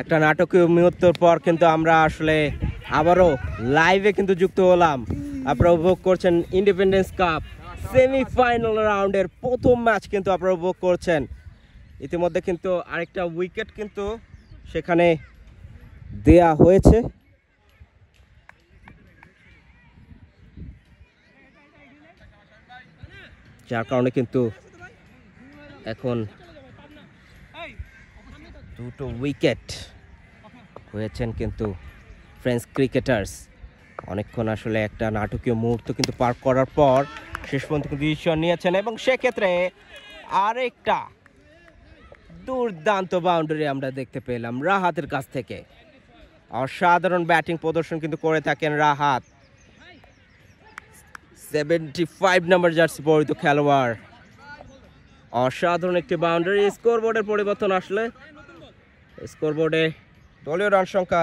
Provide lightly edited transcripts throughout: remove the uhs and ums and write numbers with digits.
একটা নাটকীয় মুহূর্তের পর কিন্তু আমরা আসলে আবারও লাইভে কিন্তু যুক্ত হলাম। আপনারা উপভোগ করছেন ইন্ডিপেন্ডেন্স কাপ সেমিফাইনাল রাউন্ডের প্রথম ম্যাচ কিন্তু আপনারা উপভোগ করছেন। ইতিমধ্যে কিন্তু আরেকটা উইকেট কিন্তু সেখানে দেয়া হয়েছে। যার কারণে কিন্তু এখন দুটো উইকেট হয়েছেন কিন্তু ফ্রেঞ্চ ক্রিকেটার্স। অনেকক্ষণ আসলে একটা নাটকীয় মুহূর্ত কিন্তু পার করার পর শেষ পর্যন্ত কিন্তু ডিসিশন নিয়েছেন এবং সেক্ষেত্রে আরেকটা দুর্দান্ত বাউন্ডারি আমরা দেখতে পেলাম রাহাতের কাছ থেকে। অসাধারণ ব্যাটিং প্রদর্শন কিন্তু করে থাকেন রাহাত, 75 নম্বর জার্সি পরিহিত খেলোয়াড়। অসাধারণ একটি বাউন্ডারি। স্কোরবোর্ডের পরিবর্তন আসলে স্কোরবোর্ডে দলীয় রান সংখ্যা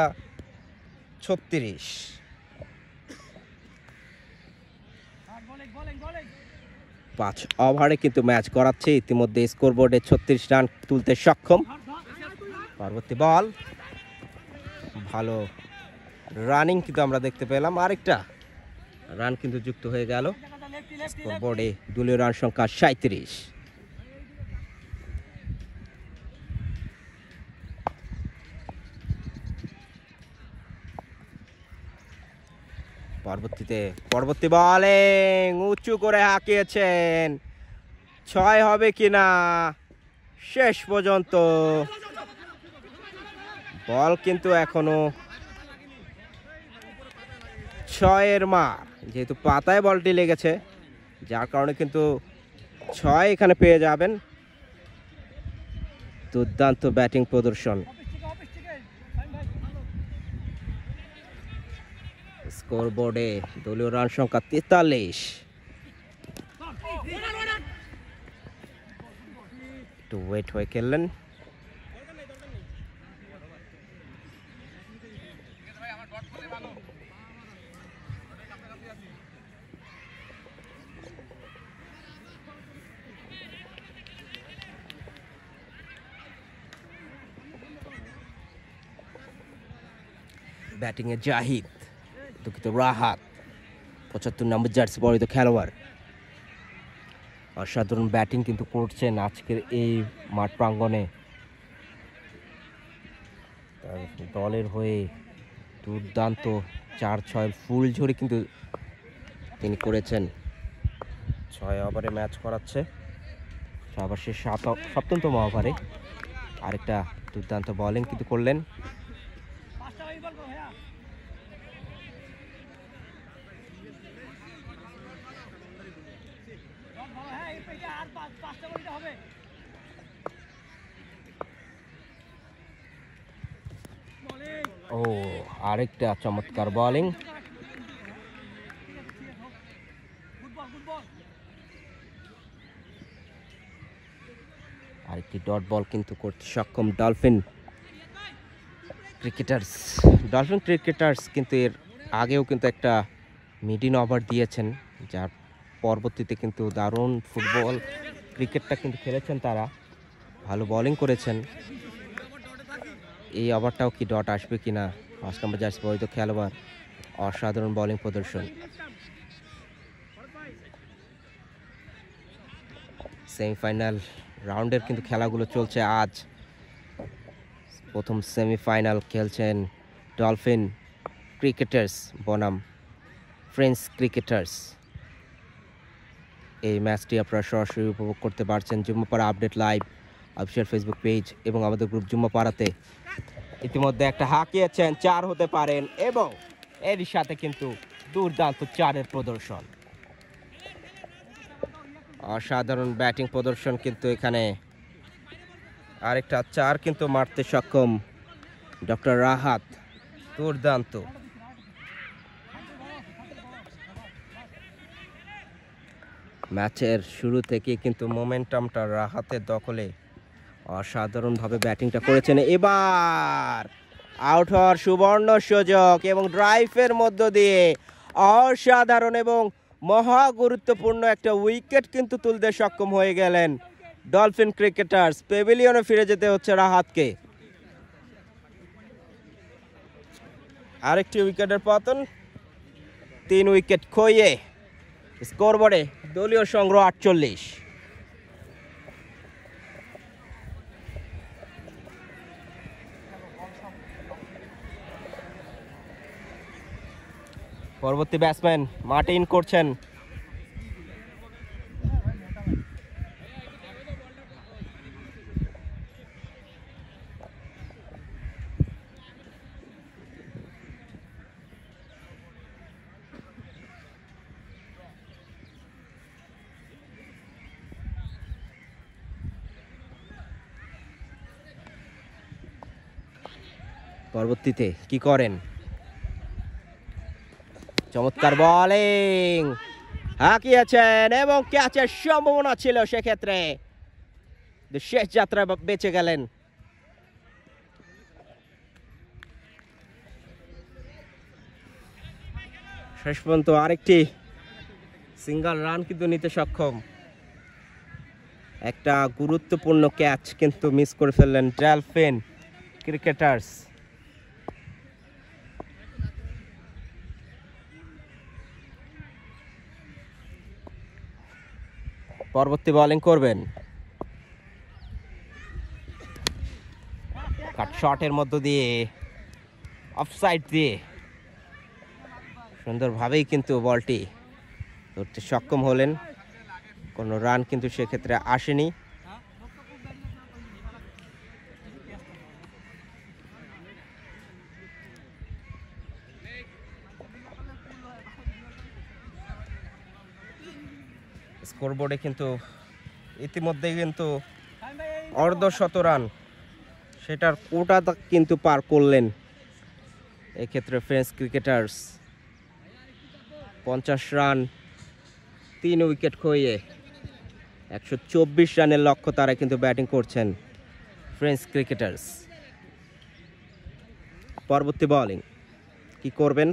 36। 5 ওভারে কিন্তু ম্যাচ করাচ্ছে। ইতিমধ্যে স্কোরবোর্ডে 36 রান তুলতে সক্ষম। পরবর্তী বল, ভালো রানিং কিন্তু আমরা দেখতে পেলাম। আরেকটা রান কিন্তু যুক্ত হয়ে গেল। স্কোরবোর্ডে দলীয় রান সংখ্যা 37। পরবর্তী বলিং উঁচু করে হাঁকিয়েছেন, 6 হবে কিনা শেষ পর্যন্ত। বল কিন্তু এখনো 6-এর মার, যেহেতু পাতায় বলটি লেগেছে যার কারণে কিন্তু 6 এখানে পেয়ে যাবেন। দুর্দান্ত ব্যাটিং প্রদর্শন। স্কোরবোর্ডে দলীয় রান সংখ্যা 43। একটু ওয়েট হয়ে খেললেন। ব্যাটিংয়ে জাহিদ, দুঃখিত রাহাত, 75 নম্বর জার্সি পরিহিত খেলোয়াড়। অসাধারণ ব্যাটিং কিন্তু করছেন আজকের এই মাঠ প্রাঙ্গণে। দলের হয়ে দুর্দান্ত 4-6 ফুল ঝড়ি কিন্তু তিনি করেছেন। 6 ওভারে ম্যাচ করাচ্ছে। আবার সে 7তম ওভারে আরেকটা দুর্দান্ত বোলিং কিন্তু করলেন। ও আরেকটা চমৎকার বোলিং। আরেকটি ডট বল কিন্তু করতে সক্ষম ডলফিন ক্রিকেটার্স কিন্তু এর আগেও কিন্তু একটা মিডিন ওভার দিয়েছেন, যার পরবর্তীতে কিন্তু দারুণ ফুটবল ক্রিকেটটা কিন্তু খেলেছেন তারা, ভালো বোলিং করেছেন। এই ওভারটাও কি ডট আসবে কিনা। 5 নম্বর জার্সি পরিহিত খেলোয়াড়, অসাধারণ বোলিং প্রদর্শন। সেমিফাইনাল রাউন্ডের কিন্তু খেলাগুলো চলছে আজ। প্রথম সেমিফাইনাল খেলছেন ডলফিন ক্রিকেটার্স বনাম ফ্রেঞ্চ ক্রিকেটার্স। এই ম্যাচটি আপনারা সরাসরি উপভোগ করতে পারছেন Jummapara update live official Facebook page এবং আমাদের গ্রুপ জুম্মাপাড়াতে। ইতিমধ্যে একটা হাঁকিয়েছেন, 4 হতে পারেন এবং এরই সাথে কিন্তু দুর্দান্ত 4-এর প্রদর্শন। অসাধারণ ব্যাটিং প্রদর্শন কিন্তু এখানে। আরেকটা 4 কিন্তু মারতে সক্ষম ডক্টর রাহাত, দুর্দান্ত। ম্যাচের শুরু থেকে কিন্তু মোমেন্টামটা রাহাতের দখলে। অসাধারণভাবে ব্যাটিংটা করেছেন। এবার আউট হওয়ার সুবর্ণ সুযোগ এবং ড্রাইভের মধ্য দিয়ে অসাধারণ এবং মহা গুরুত্বপূর্ণ একটা উইকেট কিন্তু তুলতে সক্ষম হয়ে গেলেন ডলফিন ক্রিকেটার্স। প্যাভিলিয়নে ফিরে যেতে হচ্ছে রাহাতকে। আরেকটি উইকেটের পতন, 3 উইকেট খইয়ে স্কোরবোর্ডে দলীয় সংগ্রহ 48। পরবর্তী ব্যাটসম্যান মাঠে ইন করছেন। পরবর্তীতে কি করেন? চমৎকার বোলিং হাঁকিয়েছেন এবং ক্যাচের সম্ভাবনা ছিল, সেক্ষেত্রে শেষ যাত্রায় বেঁচে গেলেন। শেষ পর্যন্ত আরেকটি সিঙ্গল রান কিন্তু নিতে সক্ষম। একটা গুরুত্বপূর্ণ ক্যাচ কিন্তু মিস করে ফেললেন ডলফিন ক্রিকেটার্স। পরবর্তী বোলিং করবেন, কাট শটের মধ্য দিয়ে অফসাইড দিয়ে সুন্দরভাবেই কিন্তু বলটি ধরতে সক্ষম হলেন। কোনো রান কিন্তু সেক্ষেত্রে আসেনি। স্কোরবোর্ডে কিন্তু ইতিমধ্যেই কিন্তু অর্ধশত রান, সেটার কোটা কিন্তু পার করলেন এক্ষেত্রে ফ্রেঞ্চ ক্রিকেটার্স। 50 রান 3 উইকেট খইয়ে 124 রানের লক্ষ্য তারা কিন্তু ব্যাটিং করছেন ফ্রেঞ্চ ক্রিকেটার্স। পরবর্তী বোলিং কি করবেন?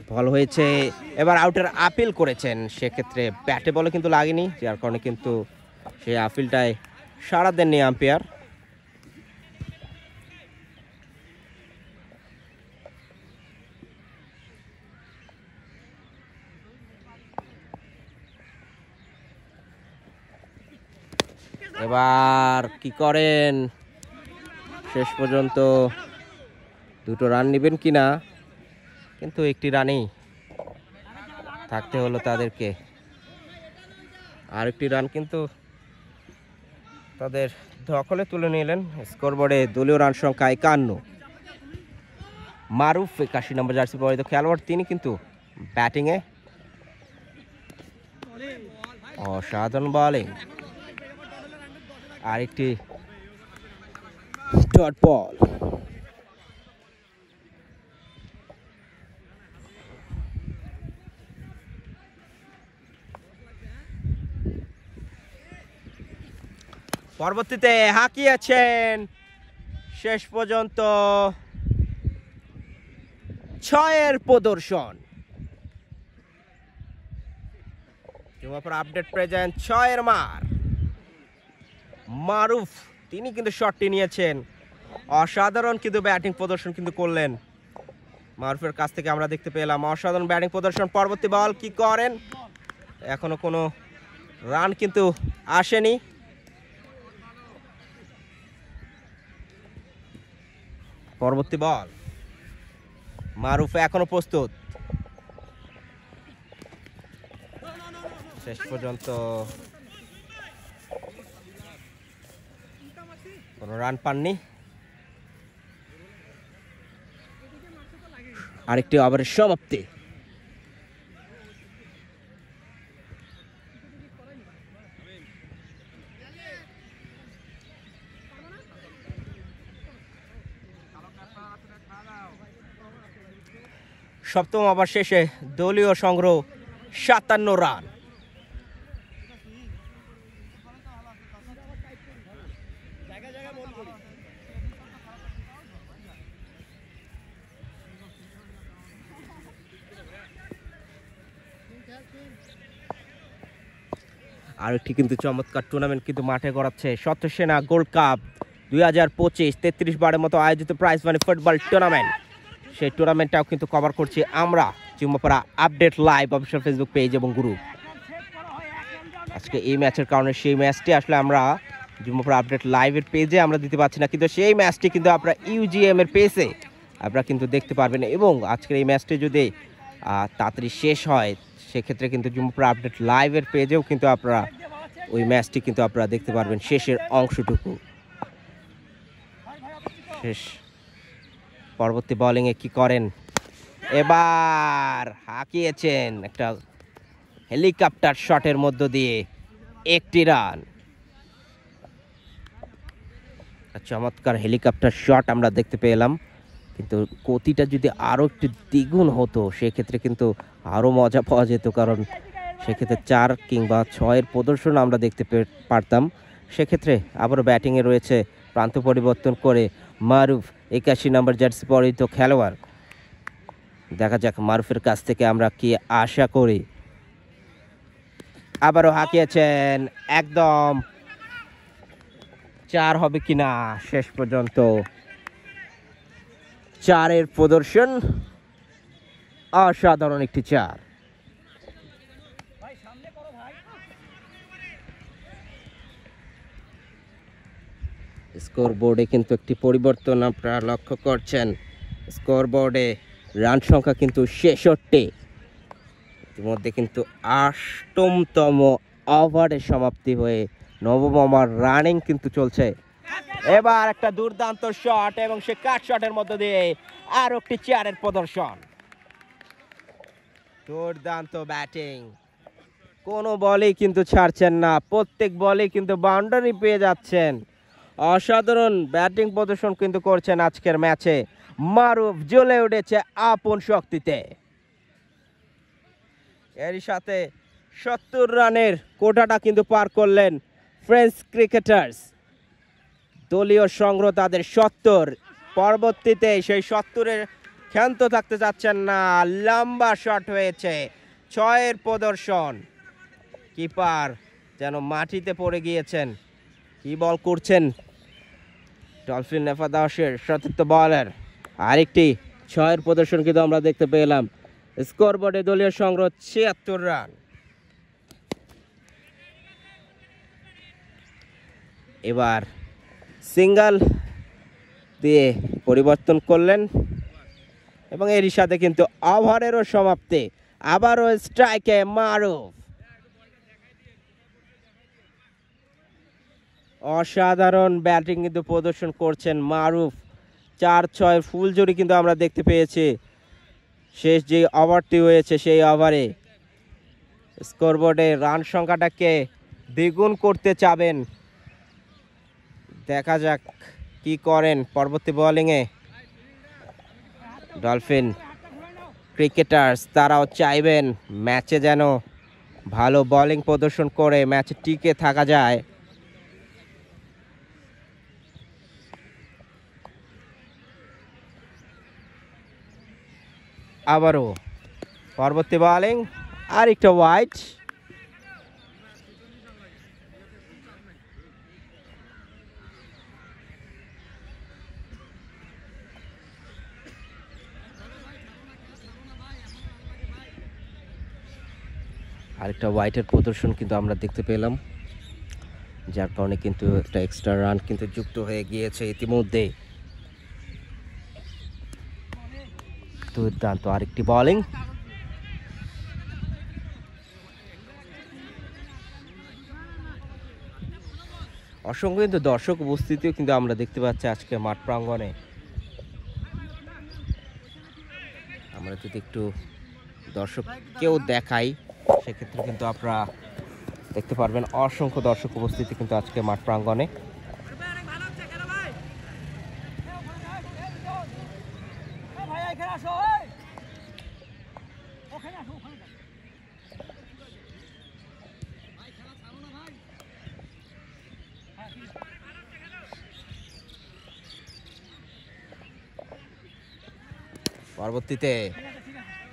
বল হয়েছে, এবার আউটের আপিল করেছেন, সেক্ষেত্রে ব্যাটে বলে কিন্তু লাগেনি, যার কারণে কিন্তু সেই আপিলটায় সাড়া দেননি আম্পায়ার। এবার কি করেন? শেষ পর্যন্ত 2টো রান নেবেন কিনা, কিন্তু একটি রানেই থাকতে হলো তাদেরকে। আরেকটি রান কিন্তু তাদের দখলে তুলে নিলেন। স্কোরবোর্ডে দলীয় রান সংখ্যা 51। মারুফ 81 নম্বর জার্সি পরিহিত খেলোয়াড়, তিনি কিন্তু ব্যাটিংয়ে অসাধারণ বোলিং। আরেকটি ডট বল। পরবর্তীতে হাঁকিয়েছেন শেষ পর্যন্ত 6-এর প্রদর্শন। আপডেট প্রেজেন্ট 6-এর মার। মারুফ তিনি কিন্তু শটটি নিয়েছেন, অসাধারণ কিন্তু ব্যাটিং প্রদর্শন কিন্তু করলেন। মারুফের কাছ থেকে আমরা দেখতে পেলাম অসাধারণ ব্যাটিং প্রদর্শন। পরবর্তী বল কি করেন? এখনো কোনো রান কিন্তু আসেনি। পরবর্তী বল, মারুফ এখনো প্রস্তুত। শেষ পর্যন্ত কোনো রান পাননি। আরেকটি ওভারের সমাপ্তি। সপ্তম ওভার শেষে দলীয় সংগ্রহ 57 রান। আর একটি কিন্তু চমৎকার টুর্নামেন্ট কিন্তু মাঠে গড়াচ্ছে সত্য সেনা গোল্ড কাপ 2025 33 বারের মতো আয়োজিত প্রাইজ মানি ফুটবল টুর্নামেন্ট। সেই টুর্নামেন্টটাও কিন্তু কভার করছি আমরা Chumbapara update live official Facebook page এবং গ্রুপ। আজকে এই ম্যাচের কারণে সেই ম্যাচটি আসলে আমরা চুম্বাপাড়া আপডেট লাইভের পেজে আমরা দিতে পারছি না, কিন্তু সেই ম্যাচটি কিন্তু আপনারা ইউজিএম এর পেজে আপনারা কিন্তু দেখতে পারবেন। এবং আজকের এই ম্যাচটি যদি তাড়াতাড়ি শেষ হয় সেক্ষেত্রে কিন্তু চুম্বাপাড়া আপডেট লাইভের পেজেও কিন্তু আপনারা ওই ম্যাচটি কিন্তু আপনারা দেখতে পারবেন শেষের অংশটুকু। শেষ পরবর্তী বোলিংয়ে কি করেন, এবার হাঁকিয়েছেন একটা হেলিকপ্টার শটের মধ্য দিয়ে একটি রান। চমৎকার হেলিকপ্টার শট আমরা দেখতে পেলাম, কিন্তু গতিটা যদি আরও একটু দ্বিগুণ হতো সেক্ষেত্রে কিন্তু আরও মজা পাওয়া যেত, কারণ সেক্ষেত্রে 4 কিংবা 6-এর প্রদর্শন আমরা দেখতে পারতাম। সেক্ষেত্রে আবারও ব্যাটিংয়ে রয়েছে প্রান্ত পরিবর্তন করে মারুফ, 81 নম্বর জার্সি পরিহিত খেলোয়াড়। দেখা যাক মারুফের কাছ থেকে আমরা কি আশা করি। আবারও হাঁকিয়েছেন, একদম 4 হবে কিনা, শেষ পর্যন্ত 4-এর প্রদর্শন, অসাধারণ একটি 4। স্কোর বোর্ডে কিন্তু একটি পরিবর্তন আপনারা লক্ষ্য করছেন। স্কোর বোর্ডে রান সংখ্যা কিন্তু 66, ইতিমধ্যে কিন্তু 8তম ওভারে সমাপ্তি হয়ে 9ম ওভার রানিং কিন্তু চলছে। এবার একটা দুর্দান্ত শট এবং সে কাট শটের মধ্য দিয়ে আর একটি 4-এর প্রদর্শন। দুর্দান্ত ব্যাটিং, কোনো বলেই কিন্তু ছাড়ছেন না, প্রত্যেক বলেই কিন্তু বাউন্ডারি পেয়ে যাচ্ছেন। অসাধারণ ব্যাটিং প্রদর্শন কিন্তু করছেন আজকের ম্যাচে। মারুফ জ্বলে উঠেছে আপন শক্তিতে, এরই সাথে 70 রানের কোটাটা কিন্তু পার করলেন ফ্রেঞ্চ ক্রিকেটার্স। দলীয় সংগ্রহ তাদের 70, পরবর্তীতে সেই 70-এর ক্ষান্ত থাকতে যাচ্ছেন না, লম্বা শট হয়েছে, 6-এর প্রদর্শন। কিপার যেন মাটিতে পড়ে গিয়েছেন, কি বল করছেন ডলফিন নেফাদাসের সতীর্থ বলার। আরেকটি 6-এর প্রদর্শন কিন্তু আমরা দেখতে পেলাম। স্কোর বোর্ডে দলীয় সংগ্রহ 76 রান। এবার সিঙ্গেল দিয়ে পরিবর্তন করলেন এবং এরই সাথে কিন্তু ওভারেরও সমাপ্তি। আবারও স্ট্রাইকে মারুফ, অসাধারণ ব্যাটিং কিন্তু প্রদর্শন করছেন মারুফ। 4-6 ফুল জুড়ি কিন্তু আমরা দেখতে পেয়েছি শেষ যে ওভারটি হয়েছে সেই ওভারে। স্কোরবোর্ডে রান সংখ্যাটাকে দ্বিগুণ করতে চাবেন, দেখা যাক কি করেন পরবর্তী বোলিংয়ে ডলফিন ক্রিকেটার্স। তারাও চাইবেন ম্যাচে যেন ভালো বোলিং প্রদর্শন করে ম্যাচে টিকে থাকা যায়। আবারও পরবর্তী বোলিং, আর একটা ওয়াইড। আরেকটা ওয়াইডের প্রদর্শন কিন্তু আমরা দেখতে পেলাম, যার কারণে কিন্তু একটা এক্সট্রা রান কিন্তু যুক্ত হয়ে গিয়েছে ইতিমধ্যে। দুর্দান্ত আরেকটি বোলিং, অসংখ্য কিন্তু দর্শক উপস্থিতিও কিন্তু আমরা দেখতে পাচ্ছি আজকে মাঠ প্রাঙ্গণে। আমরা যদি একটু দর্শককেও দেখাই সেক্ষেত্রে কিন্তু আপনারা দেখতে পারবেন অসংখ্য দর্শক উপস্থিতি কিন্তু আজকে মাঠ প্রাঙ্গণে। পরবর্তীতে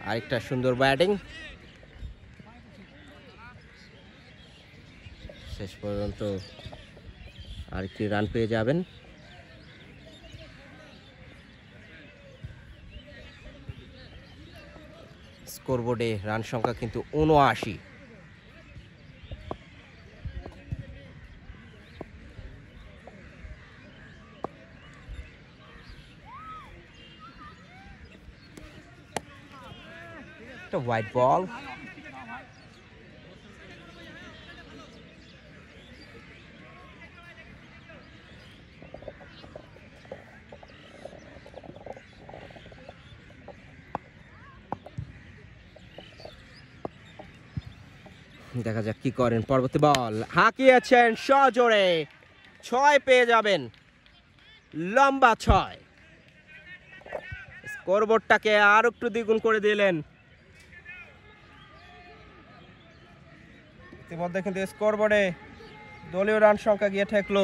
আরেকটা সুন্দর ব্যাটিং, শেষ পর্যন্ত আরেকটি রান পেয়ে যাবেন। স্কোরবোর্ডে রান সংখ্যা কিন্তু ৭৯। একটা হোয়াইট বল, দেখা যাক কি করেন। পরবর্তী বল হাঁকিয়েছেন সজোরে, ৬ পেয়ে যাবেন, লম্বা ৬। স্কোরবোর্ডটাকে আর একটু দ্বিগুণ করে দিলেন। ইতিমধ্যে কিন্তু স্কোরবোর্ডে দলীয় রান সংখ্যা গিয়ে ঠেকলো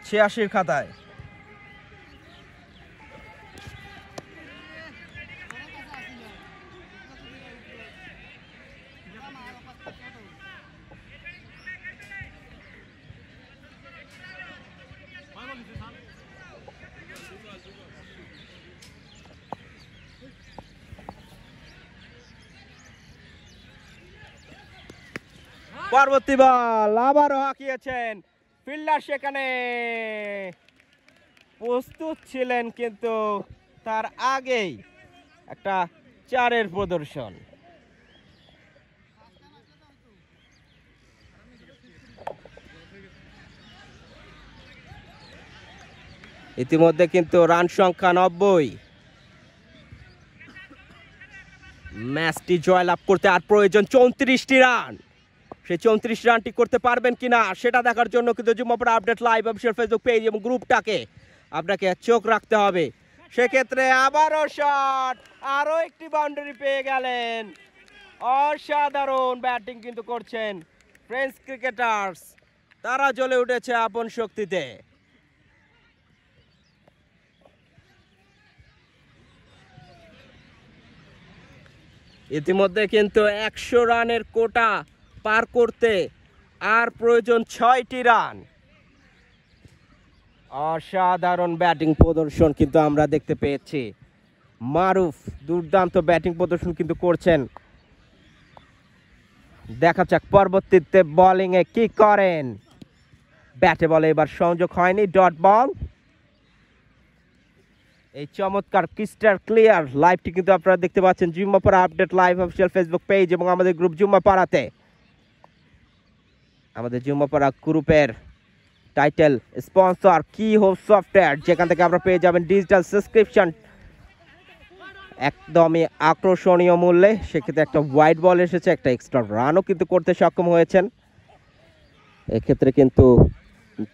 ৮৬ খাতায়। পরবর্তী বল আবারও হাঁকিয়েছেন ফিল্ডার, সেখানে প্রস্তুত ছিলেন কিন্তু তার আগেই একটা ৪-এর প্রদর্শন। ইতিমধ্যে কিন্তু রান সংখ্যা ৯০। ম্যাচটি জয়লাভ করতে আর প্রয়োজন ৩৪টি রান। সেই ৩৪ রানটি করতে পারবেন কিনা সেটা দেখার জন্য কিন্তু Jummapara update live official Facebook page এবং গ্রুপটাকে আপনাকে চোখ রাখতে হবে। সেক্ষেত্রে আবারও শট, আরও একটি বাউন্ডারি পেয়ে গেলেন। অসাধারণ ব্যাটিং কিন্তু করছেন ফ্রেঞ্চ ক্রিকেটার্স, তারা জ্বলে উঠেছে আপন শক্তিতে। ইতিমধ্যে কিন্তু ১০০ রানের কোটা পার করতে আর প্রয়োজন ৬টি রান। অসাধারণ ব্যাটিং প্রদর্শন কিন্তু আমরা দেখতে পেয়েছি। মারুফ দুর্দান্ত ব্যাটিং প্রদর্শন কিন্তু করছেন। দেখা যাক পরবর্তীতে বোলিংয়ে কি করেন। ব্যাটে বলে এবার সংযোগ হয়নি, ডট বল। এই চমৎকার ক্রিস্টাল ক্লিয়ার লাইভটি কিন্তু আপনারা দেখতে পাচ্ছেন Jummapara update live official Facebook page এবং আমাদের গ্রুপ জুম্মাপাড়াতে। আমাদের জুম্মাপাড়া গ্রুপের টাইটেল স্পন্সর কি হোপ সফটওয়্যার, যেখান থেকে আপনারা পেয়ে যাবেন ডিজিটাল সাবস্ক্রিপশন একদমই আকর্ষণীয় মূল্যে। সেক্ষেত্রে একটা হোয়াইট বল এসেছে, একটা এক্সট্রা রানও কিন্তু করতে সক্ষম হয়েছেন। এক্ষেত্রে কিন্তু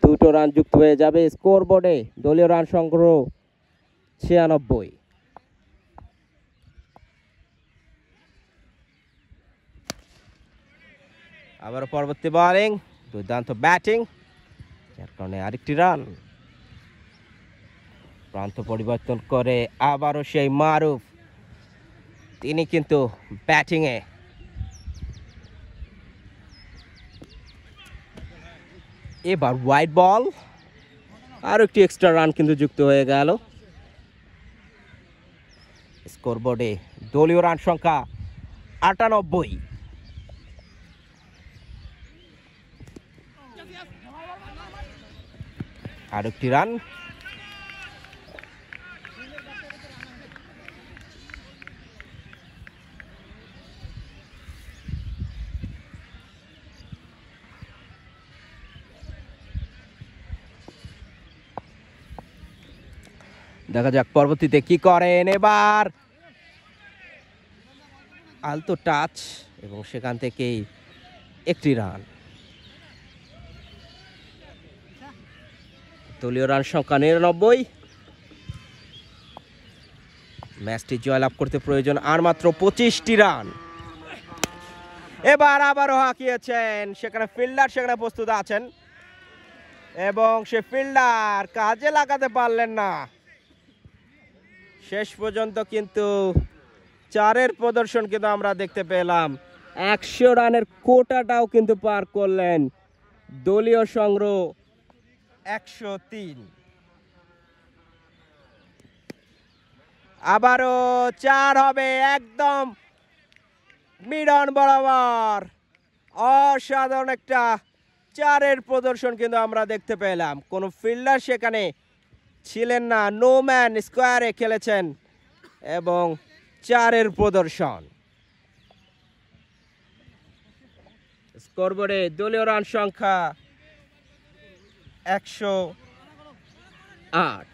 2টো রান যুক্ত হয়ে যাবে। স্কোরবোর্ডে দলীয় রান সংগ্রহ ৯৬। আবার পরবর্তী বোলিং, দুর্দান্ত ব্যাটিং, যার কারণে আরেকটি রান। প্রান্ত পরিবর্তন করে আবারও সেই মারুফ, তিনি কিন্তু ব্যাটিংয়ে। এবার হোয়াইট বল, আরও একটি এক্সট্রা রান কিন্তু যুক্ত হয়ে গেল। স্কোরবোর্ডে দলীয় রান সংখ্যা ৯৮। আর একটি রান। দেখা যাক পরবর্তীতে কি করেন। এবার আলতো টাচ এবং সেখান থেকেই একটি রান। দলীয় রান সংখ্যা ৯৯। ম্যাচটি জয়লাভ করতে প্রয়োজন আর মাত্র ২৫টি রান। এবার আবারও হাঁকিয়েছেন, সেখানে ফিল্ডার সেখানে প্রস্তুত আছেন এবং সে ফিল্ডার কাজে লাগাতে পারলেন না। শেষ পর্যন্ত কিন্তু ৪-এর প্রদর্শন কিন্তু আমরা দেখতে পেলাম। ১০০ রানের কোটাটাও কিন্তু পার করলেন দলীয় সংগ্রহ 103। আবারও 4 হবে একদম মিডন বরাবর। অসাধারণ একটা 4-এর প্রদর্শন কিন্তু আমরা দেখতে পেলাম। কোনো ফিল্ডার সেখানে ছিলেন না, নো ম্যান স্কোয়ারে খেলেছেন এবং 4-এর প্রদর্শন। স্কোরবোর্ডে দলীয় রান সংখ্যা 108।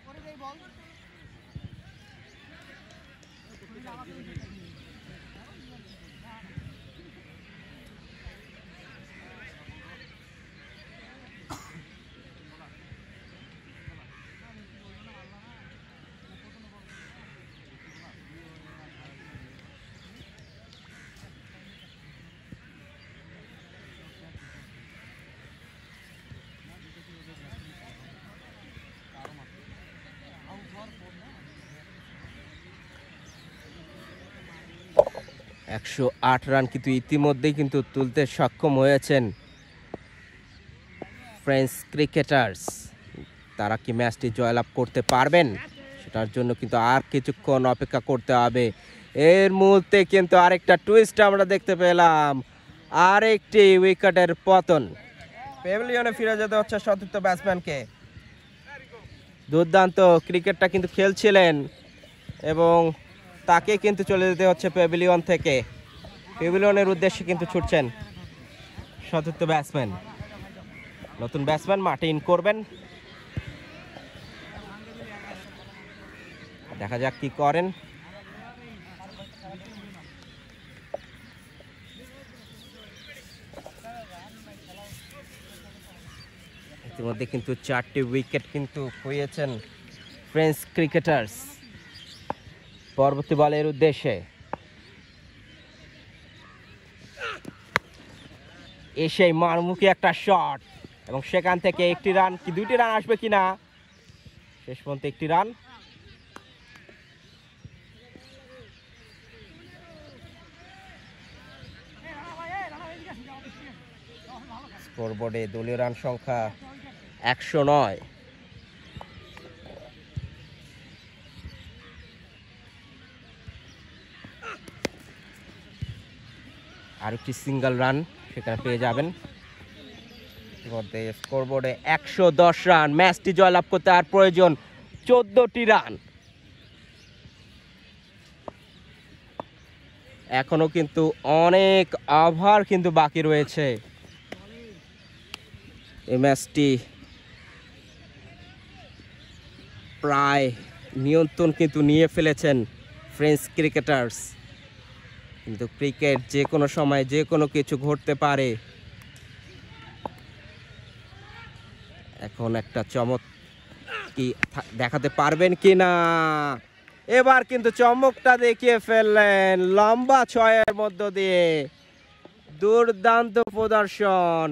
একশো 8 রান কিন্তু ইতিমধ্যেই কিন্তু তুলতে সক্ষম হয়েছেন ফ্রেঞ্চ ক্রিকেটার্স। তারা কি ম্যাচটি জয়লাভ করতে পারবেন সেটার জন্য কিন্তু আর কিছুক্ষণ অপেক্ষা করতে হবে। এর মুহূর্তে কিন্তু আরেকটা টুইস্ট আমরা দেখতে পেলাম, আরেকটি উইকেটের পতন। প্যাভিলিয়নে ফিরে যেতে হচ্ছে সতীর্থ ব্যাটসম্যানকে। দুর্দান্ত ক্রিকেটটা কিন্তু খেলছিলেন এবং তাকে কিন্তু চলে যেতে হচ্ছে প্যাভিলিয়ন থেকে। প্যাভিলিয়নের উদ্দেশ্যে কিন্তু ছুটছেন সতীর্থ ব্যাটসম্যান। নতুন ব্যাটসম্যান মাঠে ইন করবেন, দেখা যাক কি করেন। ইতিমধ্যে কিন্তু 4টি উইকেট কিন্তু খুইয়েছেন ফ্রেঞ্চ ক্রিকেটার্স। পরবর্তী বলের উদ্দেশ্যে এসেই মারমুখী একটা শট এবং সেখান থেকে একটি রান কি 2টি রান আসবে কিনা, শেষ পর্যন্ত একটি রান। স্কোরবোর্ডে দলীয় রান সংখ্যা 109। আর একটি সিঙ্গেল রান সেখানে পেয়ে যাবেন। ইতিমধ্যে স্কোরবোর্ডে 110 রান। ম্যাচটি জয়লাভ করতে আর প্রয়োজন 14টি রান। এখনো কিন্তু অনেক ওভার কিন্তু বাকি রয়েছে। এই ম্যাচটি প্রায় নিয়ন্ত্রণ কিন্তু নিয়ে ফেলেছেন ফ্রেঞ্চ ক্রিকেটার্স, কিন্তু ক্রিকেট যে কোনো সময় যে কোনো কিছু ঘটতে পারে। এখন একটা চমক কি দেখাতে পারবেন কি না, এবার কিন্তু চমকটা দেখিয়ে ফেললেন লম্বা 6-এর মধ্য দিয়ে। দুর্দান্ত প্রদর্শন,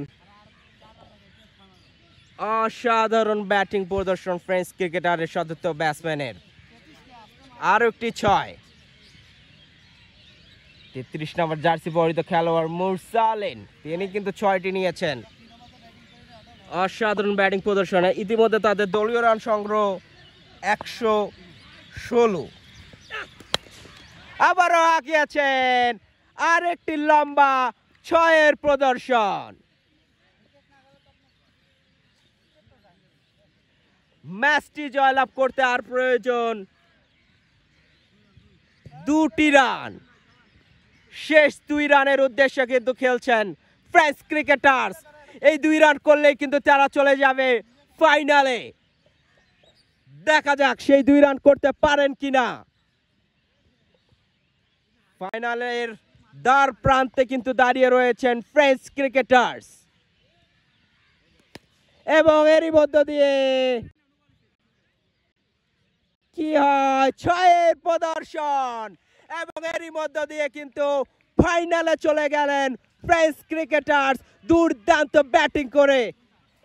অসাধারণ ব্যাটিং প্রদর্শন ফ্রেঞ্চ ক্রিকেটারের সতীর্থ ব্যাটসম্যানের। আরও একটি 6। 33 নম্বর জার্সি পরিহিত খেলোয়াড় মুরসালিন, তিনি কিন্তু 6টি নিয়েছেন। অসাধারণ ব্যাটিং প্রদর্শনে ইতিমধ্যে তাদের দলীয় রান সংগ্রহ 116। আবারও আঁকিয়েছেন আর একটি লম্বা 6-এর প্রদর্শন। ম্যাচটি জয়লাভ করতে আর প্রয়োজন 2টি রান। শেষ 2 রানের উদ্দেশ্যে কিন্তু খেলছেন ফ্রেঞ্চ ক্রিকেটার্স। এই 2 রান করলেই কিন্তু তারা চলে যাবে ফাইনালে। দেখা যাক সেই 2 রান করতে পারেন কিনা। ফাইনালের দ্বার প্রান্তে কিন্তু দাঁড়িয়ে রয়েছেন ফ্রেঞ্চ ক্রিকেটার্স এবং এরই মধ্য দিয়ে কি হয় 6-এর প্রদর্শন এবং এরই মধ্য দিয়ে কিন্তু ফাইনালে চলে গেলেন ফ্রেঞ্চ ক্রিকেটার্স দুর্দান্ত ব্যাটিং করে।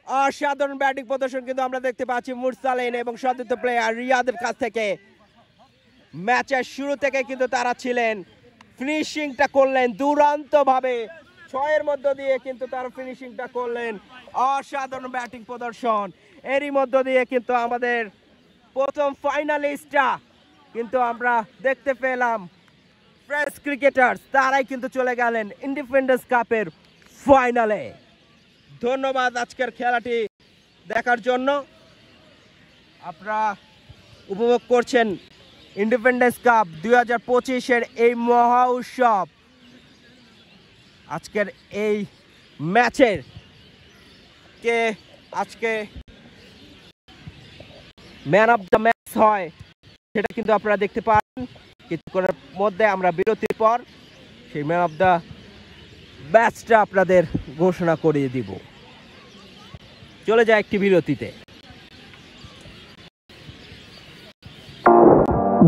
অসাধারণ ব্যাটিং প্রদর্শন কিন্তু আমরা দেখতে পাচ্ছি মুরসালিন এবং সতীর্থ প্লেয়ার রিয়াদের কাছ থেকে। ম্যাচের শুরু থেকে কিন্তু তারা ছিলেন, ফিনিশিংটা করলেন দুর্দান্তভাবে 6-এর মধ্য দিয়ে কিন্তু তার ফিনিশিংটা করলেন। অসাধারণ ব্যাটিং প্রদর্শন। এরই মধ্য দিয়ে কিন্তু আমাদের প্রথম ফাইনালিস্টটা কিন্তু আমরা দেখতে পেলাম। ফ্রেশ ক্রিকেটার্স তারাই কিন্তু চলে গেলেন ইন্ডিপেন্ডেন্স কাপের ফাইনালে। ধন্যবাদ আজকের খেলাটি দেখার জন্য। আপনারা উপভোগ করছেন ইন্ডিপেন্ডেন্স কাপ 2025-এর এই মহা উৎসব। আজকের এই ম্যাচের কে আজকে ম্যান অফ দ্য ম্যাচ হয় সেটা কিন্তু আপনারা দেখতে পারেন কিছুক্ষণের মধ্যে। আমরা বিরতির পর সেই ম্যান অফ দ্য ম্যাচটা আপনাদের ঘোষণা করিয়ে দিব। চলে যায় একটি বিরতিতে।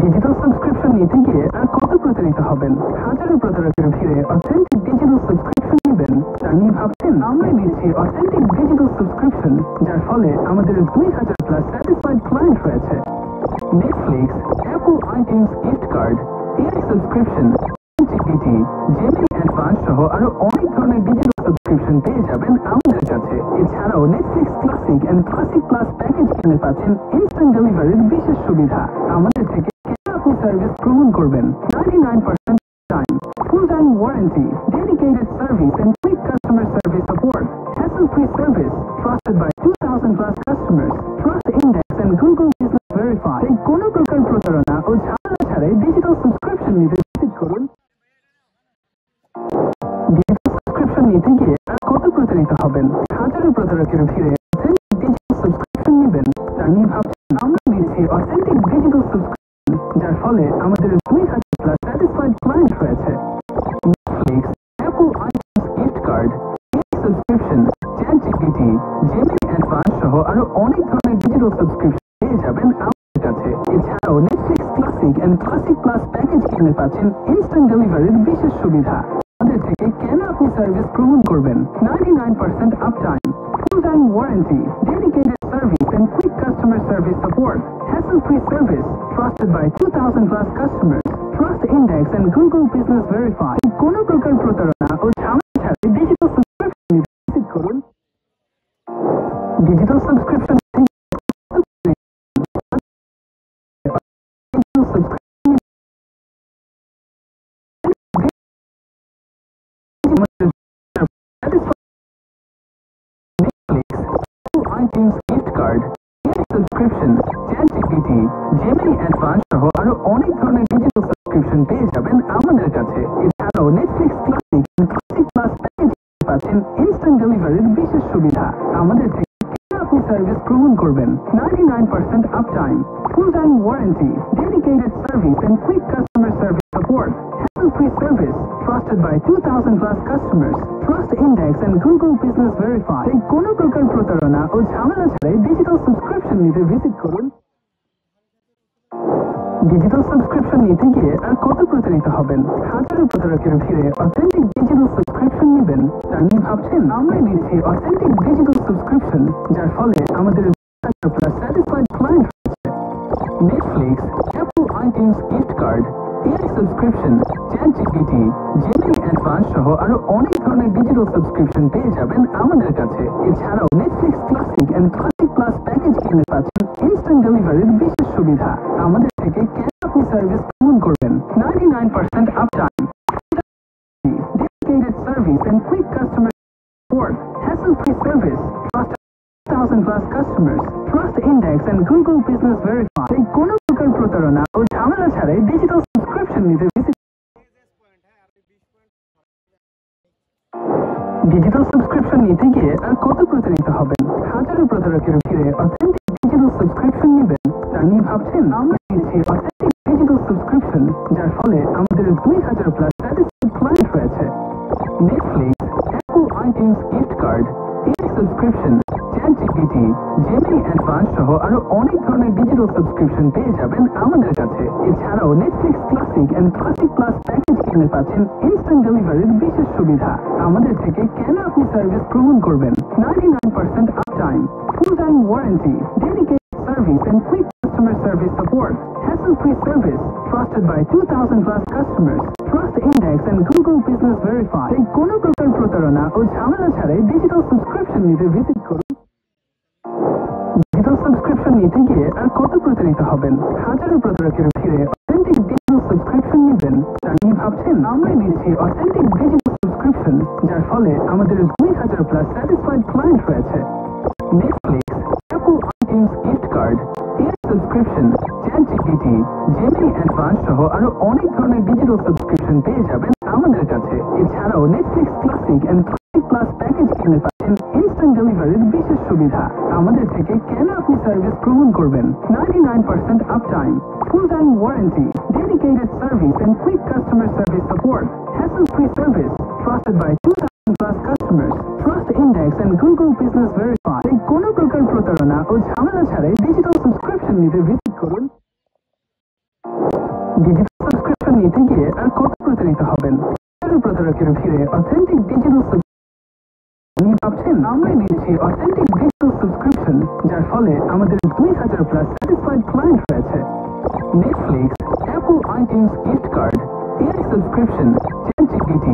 ডিজিটাল সাবস্ক্রিপশন নিতে গিয়ে আর কত প্রতারিত হবেন? হাজারো প্রতারকের ভিড়ে অথেন্টিক ডিজিটাল সাবস্ক্রিপশন নেবেন তা নিয়ে ভাবছেন? আমরা দিচ্ছি অথেন্টিক ডিজিটাল সাবস্ক্রিপশন, যার ফলে আমাদের 2000 প্লাস স্যাটিসফাইড ক্লায়েন্ট রয়েছে। Netflix, Apple iTunes gift card, AI subscription, GPT, Gemini advance সহ আরো অনেক ধরনের ডিজিটাল সাবস্ক্রিপশন পেয়ে যাবেন আমাদের কাছে। এছাড়াও Netflix classic and classic plus package কিনে পাচ্ছেন ইনস্ট্যান্ট ডেলিভারির বিশেষ সুবিধা। আমাদের থেকে আপনি সার্ভিস গ্রহণ করবেন 99% time, full time warranty, dedicated service and quick customer service support, hassle-free service, trusted by 2000 plus customers, Trust Index and Google Business Verify। এই কোনো প্রকার প্রতারণা ও ঝামেলা ছাড়াই ডিজিটাল সাবস্ক্রিপশন নিতে ভিজিট করুন। ডিজিটাল সাবস্ক্রিপশন নিতে গিয়ে আর কত প্রতারিত হবেন? হাজারো প্রতারকের ভিড়ে ডিজিটাল সাবস্ক্রিপশন নেবেন তা নিয়ে ভাবছেন? আমরা দিচ্ছি অথেন্টিক ডিজিটাল সাবস্ক্রিপশন, যার ফলে আমাদের 2000 প্লাস স্যাটিসফাইড ক্লায়েন্ট রয়েছে। Netflix, Apple iTunes gift card, AI subscription, ChatGPT, Gemini advance সহ আরো অনেক ধরনের ডিজিটাল সাবস্ক্রিপশন পেয়ে যাবেন আমাদের কাছে। এছাড়াও Netflix classic and classic plus package কিনে পাচ্ছেন ইনস্ট্যান্ট ডেলিভারির বিশেষ সুবিধা। আমাদের থেকে কেন আপনি সার্ভিস গ্রহণ করবেন? 99% uptime, full time warranty, dedicated service and quick customer service support, hassle-free service, trusted by 2000 plus customers, Trust Index and Google Business Verify। কোনো প্রকার প্রতারণা ও ঝামেলা ছাড়াই ডিজিটাল সাবস্ক্রিপশন নিতে ভিজিট করুন। Digital subscription iTunes gift card, AI subscription, ChatGPT, Gemini Advanced সহ আরো অনেক ধরনের ডিজিটাল সাবস্ক্রিপশন পেয়ে যাবেন আমাদের কাছে। এছাড়াও Netflix classic and classic plus package পাচ্ছেন ইনস্ট্যান্ট ডেলিভারির বিশেষ সুবিধা। আমাদের থেকে কেন আপনি সার্ভিস গ্রহণ করবেন? 99% uptime, full time warranty, dedicated service and quick customer service support, hassle-free service, trusted by 2000 plus customers, Trust Index and Google Business Verify। এই কোনো প্রকার প্রতারণা ও ঝামেলা ছাড়াই ডিজিটাল সাবস্ক্রিপশন নিতে ভিজিট করুন। ডিজিটাল সাবস্ক্রিপশন নিতে গিয়ে আর কত প্রতারিত হবেন? হাজারো প্রতারকের ভিড়ে অথেন্টিক ডিজিটাল সাবস্ক্রিপশন নেবেন তা নিয়ে ভাবছেন? আমরা দিচ্ছি অথেন্টিক ডিজিটাল সাবস্ক্রিপশন, যার ফলে আমাদের প্লাস স্যাটিসফাইড ক্লায়েন্ট রয়েছে। Netflix, Apple iTunes gift card, AI subscription, ChatGPT, Gemini advance সহ আরো অনেক ধরনের ডিজিটাল সাবস্ক্রিপশন পেয়ে যাবেন আমাদের কাছে। এছাড়াও Netflix classic and classic plus package কিনে পাচ্ছেন ইনস্ট্যান্ট ডেলিভারির বিশেষ সুবিধা। আমাদের থেকে কেন আপনি সার্ভিস গ্রহণ করবেন? 99% uptime, dedicated service and quick customer support, hassle-free service, trusted 2000 plus customers, Trust Index and Google Business Verify। এই কোনো প্রকার প্রতারণা ও ঝামেলা ছাড়াই ডিজিটাল সাবস্ক্রিপশন নিতে ভিজিট। ডিজিটাল সাবস্ক্রিপশন নিতে গিয়ে আর কত প্রতারিত হবেন? হাজারো প্রতারকের ভিড়ে অথেন্টিক ডিজিটাল সাবস্ক্রিপশন নেবেন তা নিয়ে ভাবছেন? আমরা দিচ্ছি অথেন্টিক ডিজিটাল সাবস্ক্রিপশন, যার ফলে আমাদের 2000 প্লাস স্যাটিসফাইড ক্লায়েন্ট রয়েছে। Netflix, Apple iTunes gift card, AI subscription, ChatGPT, Gemini advance সহ আরো অনেক ধরনের ডিজিটাল সাবস্ক্রিপশন পেয়ে যাবেন আমাদের কাছে। এছাড়াও Netflix classic and classic plus package কিনে পাচ্ছেন ইনস্ট্যান্ট ডেলিভারির বিশেষ সুবিধা। আমাদের থেকে কেন আপনি সার্ভিস গ্রহণ করবেন? 99% uptime, full time warranty, dedicated service and quick customer service support, hassle-free service, trusted by 2000 plus customers, Trust Index and Google Business Verify। এই কোনো প্রকার প্রতারণা ও ঝামেলা ছাড়াই ডিজিটাল সাবস্ক্রিপশন নিতে ভিজিট করুন। ডিজিটাল সাবস্ক্রিপশন নিতে গিয়ে আর কত প্রতারিত হবেন? হাজারো প্রতারকের ভিড়ে অথেন্টিক ডিজিটাল সাবস্ক্রিপশন নেবেন তা নিয়ে ভাবছেন? আমরাই দিচ্ছি অথেন্টিক ডিজিটাল সাবস্ক্রিপশন, যার ফলে আমাদের 2000+ স্যাটিসফাইড ক্লায়েন্ট রয়েছে। Netflix, Apple iTunes gift card, air subscription, ChatGPT, Gemini advance সহ আরো অনেক ধরনের ডিজিটাল সাবস্ক্রিপশন পেয়ে যাবেন আমাদের কাছে। এছাড়াও Netflix classic and classic plus package কিনে পাচ্ছেন ইনস্ট্যান্ট ডেলিভারির বিশেষ সুবিধা। আমাদের থেকে কেন আপনি সার্ভিস গ্রহণ করবেন? 99% uptime, full time warranty, dedicated service and quick customer service support, hassle-free service, trusted by 2000+ customers, Trust Index and Google Business Verify। তাই কোনো প্রকার প্রতারণা ও ঝামেলা ছাড়াই ডিজিটাল সাবস্ক্রিপশন নিতে ভিজিট করুন। ডিজিটাল সাবস্ক্রিপশন নিতে গিয়ে আর কত প্রতারিত হবেন? হাজারো প্রতারকের ভিড়ে অথেন্টিক ডিজিটাল আপনি ভাবছেন? আমরাই দিচ্ছি অথেন্টিক ডিজিটাল সাবস্ক্রিপশন, যার ফলে আমাদের 2000+ স্যাটিসফাইড ক্লায়েন্ট রয়েছে। Netflix, Apple iTunes gift card, air subscription, ChatGPT,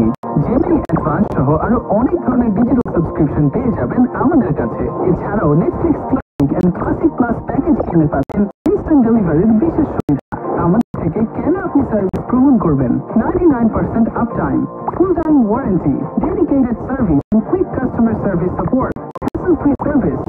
Gemini advance সহ আরো অনেক ধরনের ডিজিটাল সাবস্ক্রিপশন পেয়ে যাবেন আমাদের কাছে। এছাড়াও Netflix classic and classic plus package কিনে পাচ্ছেন ইনস্ট্যান্ট ডেলিভারির বিশেষ সুবিধা। আমাদের থেকে কেন আপনি সার্ভিস গ্রহণ করবেন? 99% uptime, full time warranty, dedicated service and quick customer service support, hassle-free service.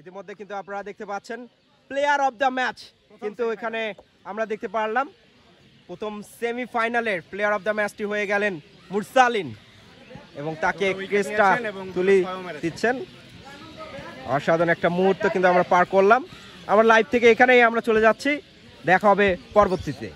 ইতিমধ্যে কিন্তু আপনারা দেখতে পাচ্ছেন প্লেয়ার অফ দ্য ম্যাচ কিন্তু এখানে আমরা দেখতে পারলাম প্রথম সেমিফাইনালের প্লেয়ার অফ দ্য ম্যাচটি হয়ে গেলেন মুরসালিন এবং তাকে ক্রেস্টটা তুলে দিচ্ছেন। অসাধারণ একটা মুহূর্ত কিন্তু আমরা পার করলাম। আমরা লাইভ থেকে এখানেই আমরা চলে যাচ্ছি, দেখা হবে পরবর্তীতে।